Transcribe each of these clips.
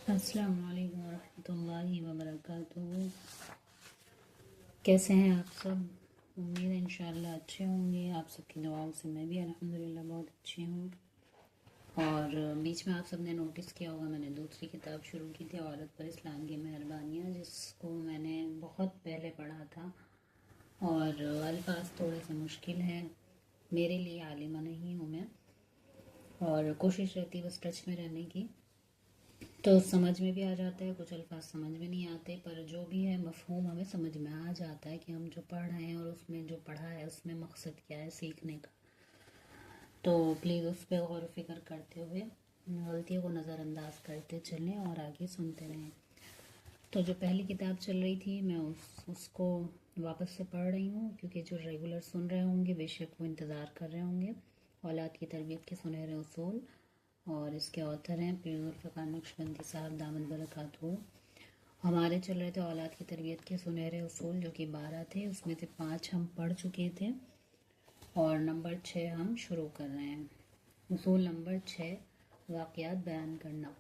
السلام علیکم ورحمۃ اللہ وبرکاتہ۔ کیسے ہیں آپ سب؟ امید ہے انشاءاللہ اچھے ہوں گے۔ آپ سب کی دعاؤں سے میں بھی الحمدللہ بہت اچھی ہوں۔ اور بیچ میں آپ سب نے نوٹس کیا ہوگا میں نے دوسری کتاب شروع کی تھی، عورت پر اسلام کی مہربانیاں، جس کو میں نے بہت پہلے پڑھا تھا اور الفاظ تھوڑے سے مشکل ہیں، میرے لیے عالمہ نہیں ہوں میں، اور کوشش رہتی بس ٹچ میں رہنے کی، تو سمجھ میں بھی آ جاتا ہے، کچھ الفاظ سمجھ میں نہیں آتے، پر جو بھی ہے مفہوم ہمیں سمجھ میں آ جاتا ہے کہ ہم جو پڑھ رہے ہیں اور اس میں جو پڑھا ہے اس میں مقصد کیا ہے سیکھنے کا۔ تو پلیز اس پہ غور و فکر کرتے ہوئے غلطیوں کو نظر انداز کرتے چلیں اور آگے سنتے رہیں۔ تو جو پہلی کتاب چل رہی تھی میں اس کو واپس سے پڑھ رہی ہوں، کیونکہ جو ریگولر سن رہے ہوں گے بے شک وہ انتظار کر رہے ہوں گے۔ اولاد کی تربیت کے سنہرے اصول، اور اس کے آتھر ہیں پیر ذوالفقار نقشبندی صاحب دامن برکاتہ۔ ہمارے چل رہے تھے اولاد کی تربیت کے سنہرے اصول، جو کہ 12 تھے، اس میں سے 5 ہم پڑھ چکے تھے اور نمبر 6 ہم شروع کر رہے ہیں۔ اصول نمبر 6، واقعات بیان کرنا۔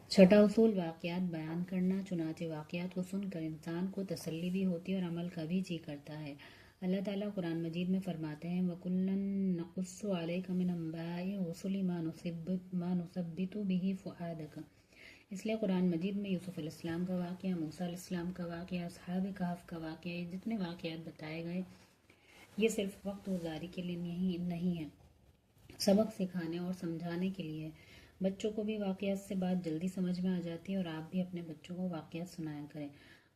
چھٹا اصول، واقعات بیان کرنا، چنانچہ واقعات کو سن کر انسان کو تسلی بھی ہوتی ہے اور عمل کا بھی جی کرتا ہے۔ اللہ تعالیٰ قرآن مجید میں فرماتے ہیں وَكُلًّا نَقُصُّ عَلَيْكَ مِنْ أَنْبَاءِ الرُّسُلِ مَا نُثَبِّتُ بِهِ فُؤَادَكَ۔ اس لیے قرآن مجید میں یوسف علیہ السلام کا واقعہ، موسیٰ علیہ السلام کا واقعہ، اصحاب کہف کا واقعہ، یہ جتنے واقعات بتائے گئے یہ صرف وقت گزاری کے لیے نہیں ہے، سبق سکھانے اور سمجھانے کے لیے۔ بچوں کو بھی واقعات سے بات جلدی سمجھ میں آ جاتی ہے، اور آپ بھی اپنے بچوں کو واقعات سنایا کریں۔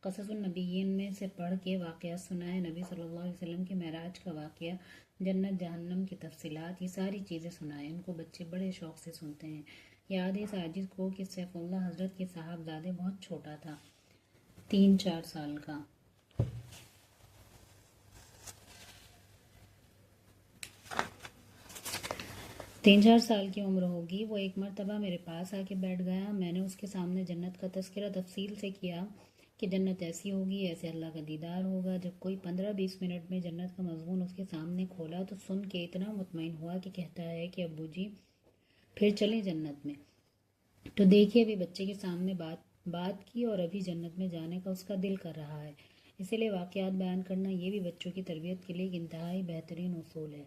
قصص النبیین میں سے پڑھ کے واقعات سنائیں، نبی صلی اللہ علیہ وسلم کے معراج کا واقعہ، جنت جہنم کی تفصیلات، یہ ساری چیزیں سنائیں، ان کو بچے بڑے شوق سے سنتے ہیں۔ یاد ہے اس عاجز کو کہ سیف اللہ حضرت کے صاحبزادے بہت چھوٹا تھا، 3-4 سال کا۔ 3-4 سال کی عمر ہوگی۔ وہ ایک مرتبہ میرے پاس آ کے بیٹھ گیا۔ میں نے اس کے سامنے جنت کا تذکرہ تفصیل سے کیا کہ جنت ایسی ہوگی، ایسے اللہ کا دیدار ہوگا۔ جب کوئی 15-20 منٹ میں جنت کا مضمون اس کے سامنے کھولا تو سن کے اتنا مطمئن ہوا کہ کہتا ہے کہ ابو جی پھر چلیں جنت میں۔ تو دیکھیے ابھی بچے کے سامنے بات کی اور ابھی جنت میں جانے کا اس کا دل کر رہا ہے۔ اسی لیے واقعات بیان کرنا یہ بھی بچوں کی تربیت کے لیے ایک انتہائی بہترین اصول ہے۔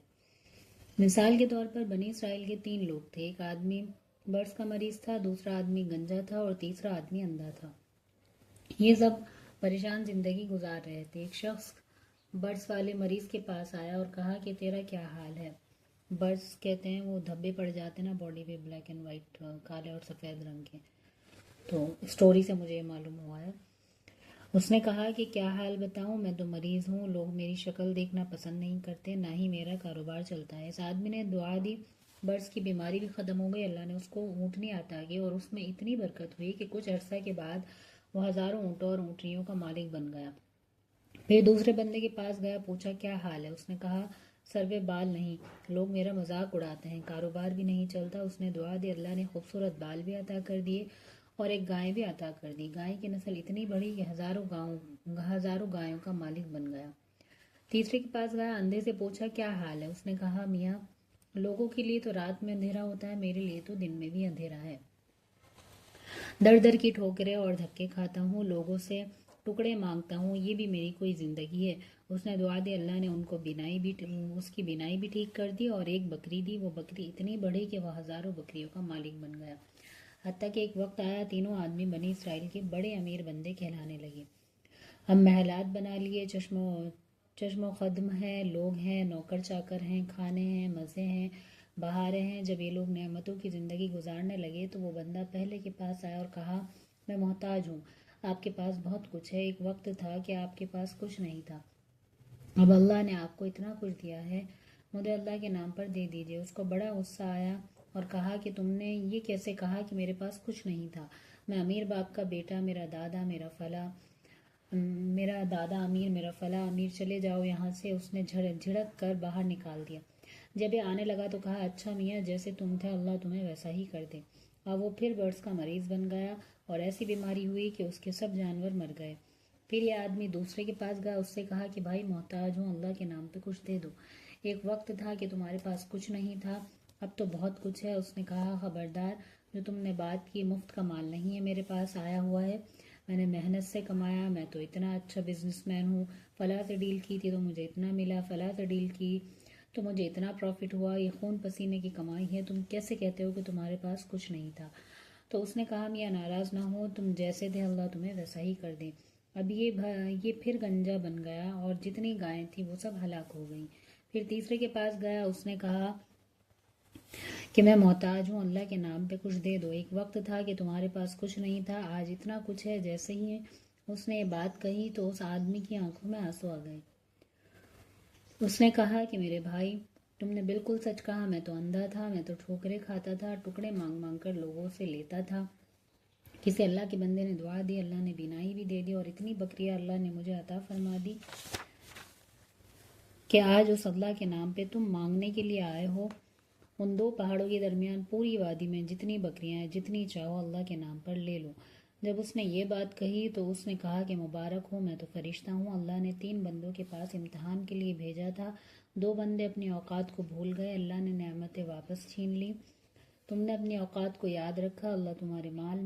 مثال کے طور پر بنی اسرائیل کے 3 لوگ تھے، ایک آدمی برس کا مریض تھا، دوسرا آدمی گنجا تھا اور تیسرا آدمی اندھا تھا۔ یہ سب پریشان زندگی گزار رہے تھے۔ ایک شخص برس والے مریض کے پاس آیا اور کہا کہ تیرا کیا حال ہے؟ برس کہتے ہیں وہ دھبے پڑ جاتے ہیں نا باڈی پہ، بلیک اینڈ وائٹ، کالے اور سفید رنگ کے، تو اسٹوری سے مجھے یہ معلوم ہوا ہے۔ اس نے کہا کہ کیا حال بتاؤں، میں تو مریض ہوں، لوگ میری شکل دیکھنا پسند نہیں کرتے، نہ ہی میرا کاروبار چلتا ہے۔ اس آدمی نے دعا دی، برس کی بیماری بھی ختم ہو گئی، اللہ نے اس کو اونٹنی عطا کی اور اس میں اتنی برکت ہوئی کہ کچھ عرصہ کے بعد وہ ہزاروں اونٹوں اور اونٹنیوں کا مالک بن گیا۔ پھر دوسرے بندے کے پاس گیا، پوچھا کیا حال ہے؟ اس نے کہا سروے بال نہیں، لوگ میرا مذاق اڑاتے ہیں، کاروبار بھی نہیں چلتا۔ اس نے دعا دی، اللہ نے خوبصورت بال بھی عطا کر دیے اور ایک گائے بھی عطا کر دی۔ گائے کی نسل اتنی بڑی کہ ہزاروں گایوں کا مالک بن گیا۔ تیسرے کے پاس گیا، اندھے سے پوچھا کیا حال ہے؟ اس نے کہا میاں لوگوں کے لیے تو رات میں اندھیرا ہوتا ہے، میرے لیے تو دن میں بھی اندھیرا ہے، در در کی ٹھوکریں اور دھکے کھاتا ہوں، لوگوں سے ٹکڑے مانگتا ہوں، یہ بھی میری کوئی زندگی ہے؟ اس نے دعا دی، اللہ نے اس کی بینائی بھی ٹھیک کر دی اور ایک بکری دی، وہ بکری اتنی بڑی کہ وہ ہزاروں بکریوں کا مالک بن گیا۔ حتیٰ کہ ایک وقت آیا تینوں آدمی بنی اسرائیل کے بڑے امیر بندے کہلانے لگے۔ ہم محلات بنا لیے، چشم و خدم ہیں، لوگ ہیں، نوکر چاکر ہیں، کھانے ہیں، مزے ہیں، بہاریں ہیں۔ جب یہ لوگ نعمتوں کی زندگی گزارنے لگے تو وہ بندہ پہلے کے پاس آیا اور کہا میں محتاج ہوں، آپ کے پاس بہت کچھ ہے، ایک وقت تھا کہ آپ کے پاس کچھ نہیں تھا، اب اللہ نے آپ کو اتنا کچھ دیا ہے، مجھے اللہ کے نام پر دے دیجئے۔ اس کو بڑا غصہ آیا اور کہا کہ تم نے یہ کیسے کہا کہ میرے پاس کچھ نہیں تھا؟ میں امیر باپ کا بیٹا، میرا دادا امیر، میرا فلاں امیر، چلے جاؤ یہاں سے۔ اس نے جھڑک کر باہر نکال دیا۔ جب یہ آنے لگا تو کہا اچھا میاں جیسے تم تھے اللہ تمہیں ویسا ہی کر دے۔ اب وہ پھر برس کا مریض بن گیا اور ایسی بیماری ہوئی کہ اس کے سب جانور مر گئے۔ پھر یہ آدمی دوسرے کے پاس گیا، اس سے کہا کہ بھائی محتاج ہوں، اللہ کے نام پہ کچھ دے دو، ایک وقت تھا کہ تمہارے پاس کچھ نہیں تھا، اب تو بہت کچھ ہے۔ اس نے کہا خبردار، جو تم نے بات کی مفت کا مال نہیں ہے، میرے پاس آیا ہوا ہے، میں نے محنت سے کمایا، میں تو اتنا اچھا بزنس مین ہوں، فلاں سے ڈیل کی تھی تو مجھے اتنا ملا، فلاں سے ڈیل کی تو مجھے اتنا پروفٹ ہوا، یہ خون پسینے کی کمائی ہے، تم کیسے کہتے ہو کہ تمہارے پاس کچھ نہیں تھا؟ تو اس نے کہا میاں ناراض نہ ہو، تم جیسے تھے اللہ تمہیں ویسا ہی کر دے۔ اب یہ پھر گنجا بن گیا اور جتنی گائیں تھیں وہ سب ہلاک ہو گئیں۔ پھر تیسرے کے پاس گیا، اس نے کہا کہ میں محتاج ہوں، اللہ کے نام پہ کچھ دے دو، ایک وقت تھا کہ تمہارے پاس کچھ نہیں تھا، آج اتنا کچھ ہے۔ جیسے ہی اس نے یہ بات کہی تو اس آدمی کی آنکھوں میں آنسو آ گئے۔ اس نے کہا کہ میرے بھائی، تم نے بالکل سچ کہا، میں تو اندھا تھا، میں تو ٹھوکریں کھاتا تھا، ٹکڑے مانگ مانگ کر لوگوں سے لیتا تھا۔ کسی اللہ کے بندے نے دعا دی، اللہ نے بینائی بھی دے دی، اور اتنی بکریاں اللہ نے مجھے عطا فرما دی کہ آج اس اللہ کے نام پہ تم مانگنے کے لیے آئے ہو۔ ان دو پہاڑوں کے درمیان پوری وادی میں جتنی بکریاں ہیں، جتنی چاہو اللہ کے نام پر لے لو۔ جب اس نے یہ بات کہی تو اس نے کہا کہ مبارک ہو، میں تو فرشتہ ہوں، اللہ نے 3 بندوں کے پاس امتحان کے لیے بھیجا تھا، 2 بندے اپنی اوقات کو بھول گئے، اللہ نے نعمتیں واپس چھین لی، تم نے اپنی اوقات کو یاد رکھا، اللہ تمہارے مال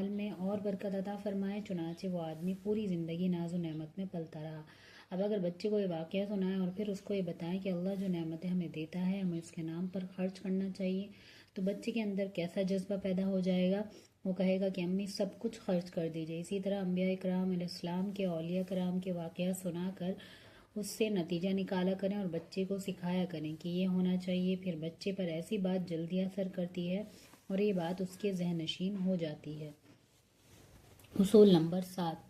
میں اور برکت عطا فرمائے۔ چنانچہ وہ آدمی پوری زندگی ناز و نعمت میں پلتا رہا۔ اب اگر بچے کو یہ واقعہ سنائیں اور پھر اس کو یہ بتائیں کہ اللہ جو نعمتیں ہمیں دیتا ہے ہمیں اس کے نام پر خرچ کرنا چاہیے، تو بچے کے اندر کیسا جذبہ پیدا ہو جائے گا؟ وہ کہے گا کہ امی سب کچھ خرچ کر دیجئے۔ اسی طرح انبیاء کرام علیہ السلام کے، اولیاء کرام کے واقعہ سنا کر اس سے نتیجہ نکالا کریں اور بچے کو سکھایا کریں کہ یہ ہونا چاہیے، پھر بچے پر ایسی بات جلدی اثر کرتی ہے اور یہ بات اس کے ذہن نشین ہو جاتی ہے۔ اصول نمبر 7۔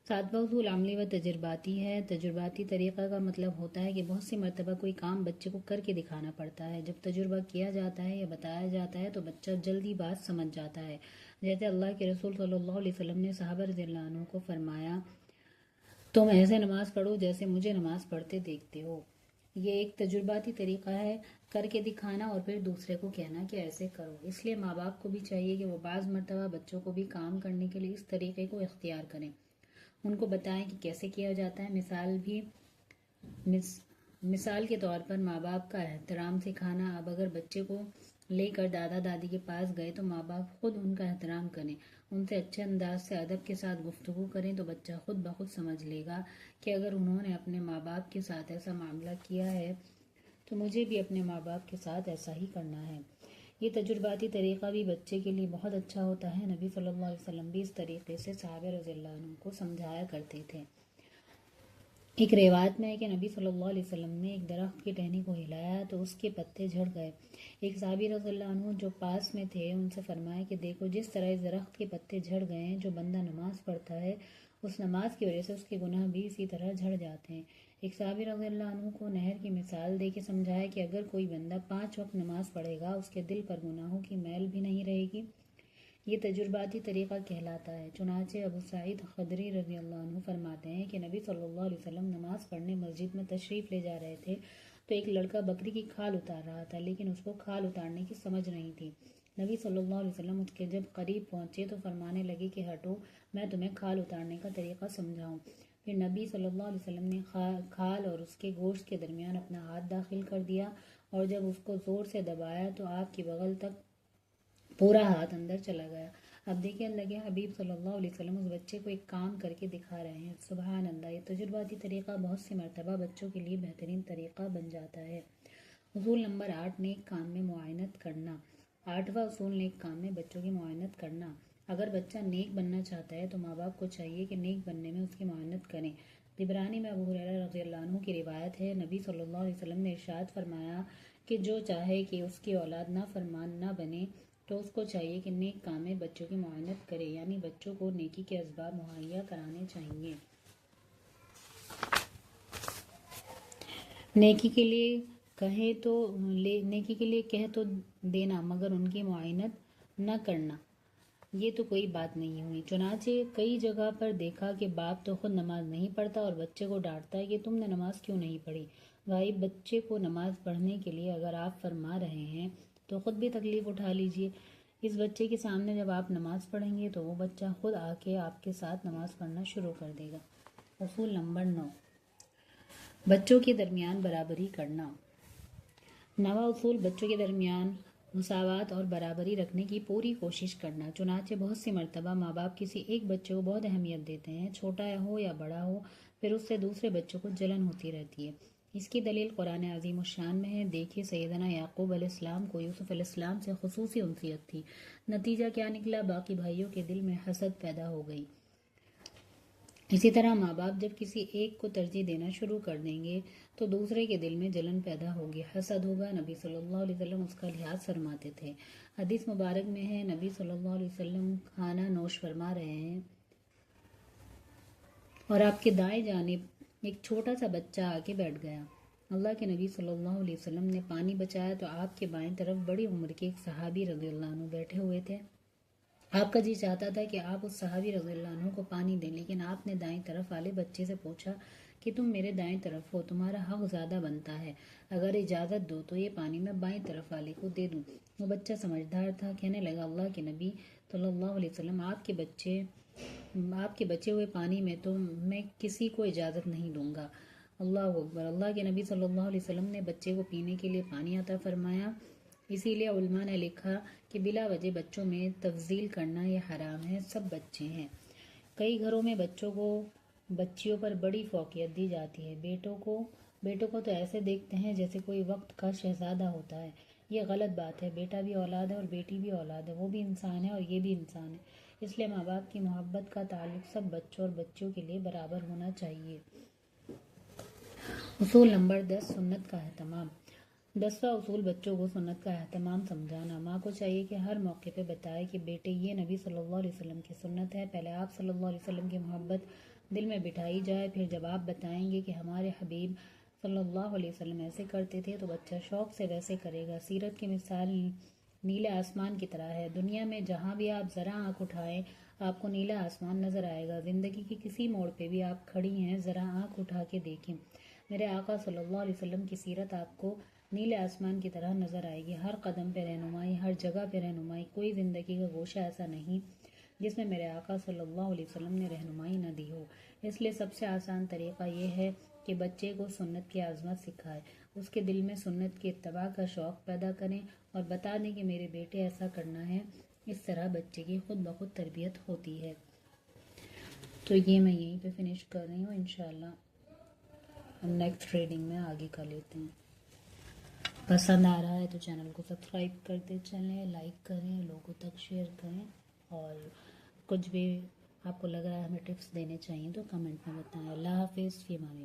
7واں اصول عملی و تجرباتی ہے۔ تجرباتی طریقہ کا مطلب ہوتا ہے کہ بہت سی مرتبہ کوئی کام بچے کو کر کے دکھانا پڑتا ہے، جب تجربہ کیا جاتا ہے یا بتایا جاتا ہے تو بچہ جلدی بات سمجھ جاتا ہے۔ جیسے اللہ کے رسول صلی اللہ علیہ وسلم نے صحابہ رضی اللہ عنہ کو فرمایا، تم ایسے نماز پڑھو جیسے مجھے نماز پڑھتے دیکھتے ہو۔ یہ ایک تجرباتی طریقہ ہے، کر کے دکھانا اور پھر دوسرے کو کہنا کہ ایسے کرو۔ اس لیے ماں باپ کو بھی چاہیے کہ وہ بعض مرتبہ بچوں کو بھی کام کرنے کے لیے اس طریقے کو اختیار کریں، ان کو بتائیں کہ کیسے کیا جاتا ہے۔ مثال کے طور پر ماں باپ کا احترام سکھانا۔ اب اگر بچے کو لے کر دادا دادی کے پاس گئے تو ماں باپ خود ان کا احترام کریں، ان سے اچھے انداز سے ادب کے ساتھ گفتگو کریں، تو بچہ خود بخود سمجھ لے گا کہ اگر انہوں نے اپنے ماں باپ کے ساتھ ایسا معاملہ کیا ہے تو مجھے بھی اپنے ماں باپ کے ساتھ ایسا ہی کرنا ہے۔ یہ تجرباتی طریقہ بھی بچے کے لیے بہت اچھا ہوتا ہے۔ نبی صلی اللہ علیہ وسلم بھی اس طریقے سے صحابہ رضی اللہ عنہ کو سمجھایا کرتے تھے۔ ایک روایت میں ہے کہ نبی صلی اللہ علیہ وسلم نے ایک درخت کی ٹہنی کو ہلایا تو اس کے پتے جھڑ گئے۔ ایک صحابی رضی اللہ عنہ جو پاس میں تھے ان سے فرمایا کہ دیکھو، جس طرح اس درخت کے پتے جھڑ گئے ہیں، جو بندہ نماز پڑھتا ہے اس نماز کی وجہ سے اس کے گناہ بھی اسی طرح جھڑ جاتے ہیں۔ ایک صحابی رضی اللہ عنہ کو نہر کی مثال دے کے سمجھایا کہ اگر کوئی بندہ 5 وقت نماز پڑھے گا اس کے دل پر گناہوں کی میل بھی نہیں رہے گی۔ یہ تجرباتی طریقہ کہلاتا ہے۔ چنانچہ ابو سعید خدری رضی اللہ عنہ فرماتے ہیں کہ نبی صلی اللہ علیہ وسلم نماز پڑھنے مسجد میں تشریف لے جا رہے تھے تو ایک لڑکا بکری کی کھال اتار رہا تھا، لیکن اس کو کھال اتارنے کی سمجھ نہیں تھی۔ نبی صلی اللہ علیہ وسلم اس کے جب قریب پہنچے تو فرمانے لگے کہ ہٹو، میں تمہیں کھال اتارنے کا طریقہ سمجھاؤں۔ پھر نبی صلی اللہ علیہ وسلم نے کھال اور اس کے گوشت کے درمیان اپنا ہاتھ داخل کر دیا اور جب اس کو زور سے دبایا تو آپ کی بغل تک پورا ہاتھ اندر چلا گیا۔ اب دیکھیں اللہ کے حبیب صلی اللہ علیہ وسلم اس بچے کو ایک کام کر کے دکھا رہے ہیں۔ سبحان اللہ، یہ تجرباتی طریقہ بہت سی مرتبہ بچوں کے لیے بہترین طریقہ بن جاتا ہے۔ اصول نمبر 8، نیک کام میں معاونت کرنا۔ 8واں اصول نیک کام میں بچوں کی معاونت کرنا۔ اگر بچہ نیک بننا چاہتا ہے تو ماں باپ کو چاہیے کہ نیک بننے میں اس کی معاونت کریں۔ طبرانی میں ابو ہریرہ رضی اللہ عنہ کی روایت ہے، نبی صلی اللہ علیہ وسلم نے ارشاد فرمایا کہ جو چاہے کہ اس کی اولاد نافرمان نہ بنے تو اس کو چاہیے کہ نیک کام میں بچوں کی معاونت کرے، یعنی بچوں کو نیکی کے اسباب مہیا کرانے چاہیے۔ نیکی کے لیے کہہ تو دینا مگر ان کی معاونت نہ کرنا، یہ تو کوئی بات نہیں ہوئی۔ چنانچہ کئی جگہ پر دیکھا کہ باپ تو خود نماز نہیں پڑھتا اور بچے کو ڈانٹتا ہے کہ تم نے نماز کیوں نہیں پڑھی۔ بھائی، بچے کو نماز پڑھنے کے لیے اگر آپ فرما رہے ہیں تو خود بھی تکلیف اٹھا لیجئے۔ اس بچے کے سامنے جب آپ نماز پڑھیں گے تو وہ بچہ خود آ کے آپ کے ساتھ نماز پڑھنا شروع کر دے گا۔ اصول نمبر 9، بچوں کے درمیان برابری کرنا۔ 9واں اصول بچوں کے درمیان مساوات اور برابری رکھنے کی پوری کوشش کرنا۔ چنانچہ بہت سی مرتبہ ماں باپ کسی ایک بچے کو بہت اہمیت دیتے ہیں، چھوٹا ہو یا بڑا ہو، پھر اس سے دوسرے بچوں کو جلن ہوتی رہتی ہے۔ اس کی دلیل قرآن عظیم الشان میں ہے۔ دیکھیے سیدنا یعقوب علیہ السلام کو یوسف علیہ السلام سے خصوصی انسیت تھی، نتیجہ کیا نکلا؟ باقی بھائیوں کے دل میں حسد پیدا ہو گئی۔ اسی طرح ماں باپ جب کسی ایک کو ترجیح دینا شروع کر دیں گے تو دوسرے کے دل میں جلن پیدا ہوگی، حسد ہوگا۔ نبی صلی اللہ علیہ وسلم اس کا لحاظ فرماتے تھے۔ حدیث مبارک میں ہے، نبی صلی اللہ علیہ وسلم کھانا نوش فرما رہے ہیں اور آپ کے دائیں جانب ایک چھوٹا سا بچہ آ کے بیٹھ گیا۔ اللہ کے نبی صلی اللہ علیہ وسلم نے پانی بچایا تو آپ کے بائیں طرف بڑی عمر کے ایک صحابی رضی اللہ عنہ بیٹھے ہوئے تھے۔ آپ کا جی چاہتا تھا کہ آپ اس صحابی رضی اللہ عنہ کو پانی دیں، لیکن آپ نے دائیں طرف والے بچے سے پوچھا کہ تم میرے دائیں طرف ہو، تمہارا حق زیادہ بنتا ہے، اگر اجازت دو تو یہ پانی میں بائیں طرف والے کو دے دوں۔ وہ بچہ سمجھدار تھا، کہنے لگا اللہ کے نبی صلی اللہ علیہ وسلم آپ کے بچے ہوئے پانی میں تو میں کسی کو اجازت نہیں دوں گا۔ اللہ اکبر۔ اللہ کے نبی صلی اللہ علیہ وسلم نے بچے کو پینے کے لیے پانی عطا فرمایا۔ اسی لیے علماء نے لکھا کہ بلا وجہ بچوں میں تفضیل کرنا یہ حرام ہے، سب بچے ہیں۔ کئی گھروں میں بچیوں پر بڑی فوقیت دی جاتی ہے، بیٹوں کو تو ایسے دیکھتے ہیں جیسے کوئی وقت کا شہزادہ ہوتا ہے۔ یہ غلط بات ہے، بیٹا بھی اولاد ہے اور بیٹی بھی اولاد ہے، وہ بھی انسان ہے اور یہ بھی انسان ہے۔ اس لیے ماں باپ کی محبت کا تعلق سب بچوں اور بچیوں کے لیے برابر ہونا چاہیے۔ اصول نمبر 10، سنت کا اہتمام۔ 10واں اصول، بچوں کو سنت کا اہتمام سمجھانا۔ ماں کو چاہیے کہ ہر موقع پہ بتائے کہ بیٹے یہ نبی صلی اللہ علیہ وسلم کی سنت ہے۔ پہلے آپ صلی اللہ علیہ وسلم کی محبت دل میں بٹھائی جائے، پھر جب آپ بتائیں گے کہ ہمارے حبیب صلی اللہ علیہ وسلم ایسے کرتے تھے تو بچہ شوق سے ویسے کرے گا۔ سیرت کی مثال نیلے آسمان کی طرح ہے، دنیا میں جہاں بھی آپ ذرا آنکھ اٹھائیں آپ کو نیلا آسمان نظر آئے گا۔ زندگی کی کسی موڑ پہ بھی آپ کھڑی ہیں، ذرا آنکھ اٹھا کے دیکھیں، میرے آقا صلی اللہ علیہ وسلم کی سیرت آپ کو نیلے آسمان کی طرح نظر آئے گی۔ ہر قدم پہ رہنمائی، ہر جگہ پہ رہنمائی، کوئی زندگی کا گوشہ ایسا نہیں جس میں میرے آقا صلی اللہ علیہ وسلم نے رہنمائی نہ دی ہو۔ اس لیے سب سے آسان طریقہ یہ ہے کہ بچے کو سنت کی عظمت سکھائے، اس کے دل میں سنت کی اتباع کا شوق پیدا کریں اور بتا دیں کہ میرے بیٹے ایسا کرنا ہے۔ اس طرح بچے کی خود بخود تربیت ہوتی ہے۔ تو یہ میں یہیں پہ فنش کر رہی ہوں، انشاءاللہ ہم نیکسٹ ریڈنگ میں آگے کا لیتے ہیں۔ پسند آ رہا ہے تو چینل کو سبسکرائب کرتے چلیں، لائک کریں، لوگوں تک شیئر کریں، اور کچھ بھی آپ کو لگ رہا ہے ہمیں ٹپس دینے چاہیے تو کمنٹ میں بتائیں۔ اللہ حافظ، فی امان اللہ۔